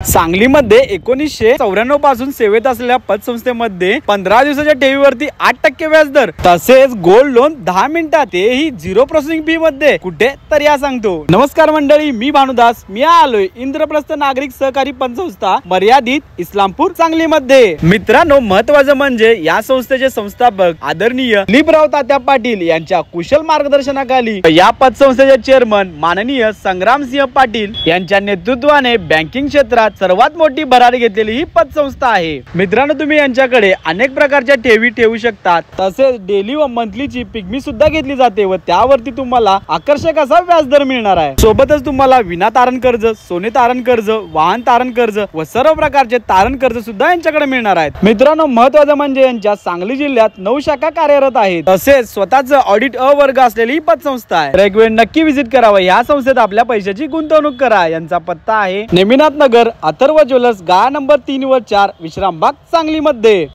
सांगलीमध्ये 1994 पासून सेवेत असलेल्या पतसंस्थेमध्ये 15 दिवसाच्या ठेवीवरती 8% व्याजदर, तसेच गोल्ड लोन 10 मिनिटात, तेही 0 प्रोसेसिंग फी मध्ये. कुठे तर या सांगतो. नमस्कार मंडळी, मी भानुदास. मी आलोय इंद्रप्रस्थ नागरिक सहकारी पतसंस्था मर्यादित, इस्लामपूर, सांगलीमध्ये. मित्रांनो, महत्वाचं म्हणजे या संस्थेचे संस्थापक आदरणीय दिलीपराव तात्या पाटील यांच्या कुशल मार्गदर्शनाखाली या पतसंस्थेचे चेअरमन माननीय संग्रामसिंह पाटील यांच्या नेतृत्वाने बँकिंग क्षेत्रात सर्वात मोठी भरारी घेतलेली ही पतसंस्था आहे. मित्रांनो, तुम्ही यांच्याकडे अनेक प्रकारच्या ठेवी ठेवू शकतात. तसेच डेली व मंथलीची पिगमी सुद्धा घेतली जाते व त्यावरती तुम्हाला आकर्षक असा व्याजदर मिळणार आहे. सोबतच तुम्हाला विना तारण कर्ज, सोने तारण कर्ज, वाहन तारण कर्ज व सर्व प्रकारचे तारण कर्ज सुद्धा यांच्याकडे मिळणार आहेत. मित्रांनो, महत्वाचं म्हणजे यांच्या सांगली जिल्ह्यात 9 शाखा कार्यरत आहेत. तसेच स्वतःच ऑडिट अ वर्ग असलेली ही पतसंस्था आहे. एक वेळ नक्की व्हिजिट करावा. या संस्थेत आपल्या पैशाची गुंतवणूक करा. यांचा पत्ता आहे नेमिनाथ नगर, अथर्व ज्वेलर्स, गाळा नंबर 3 व 4, विश्रामबाग, सांगलीमध्ये.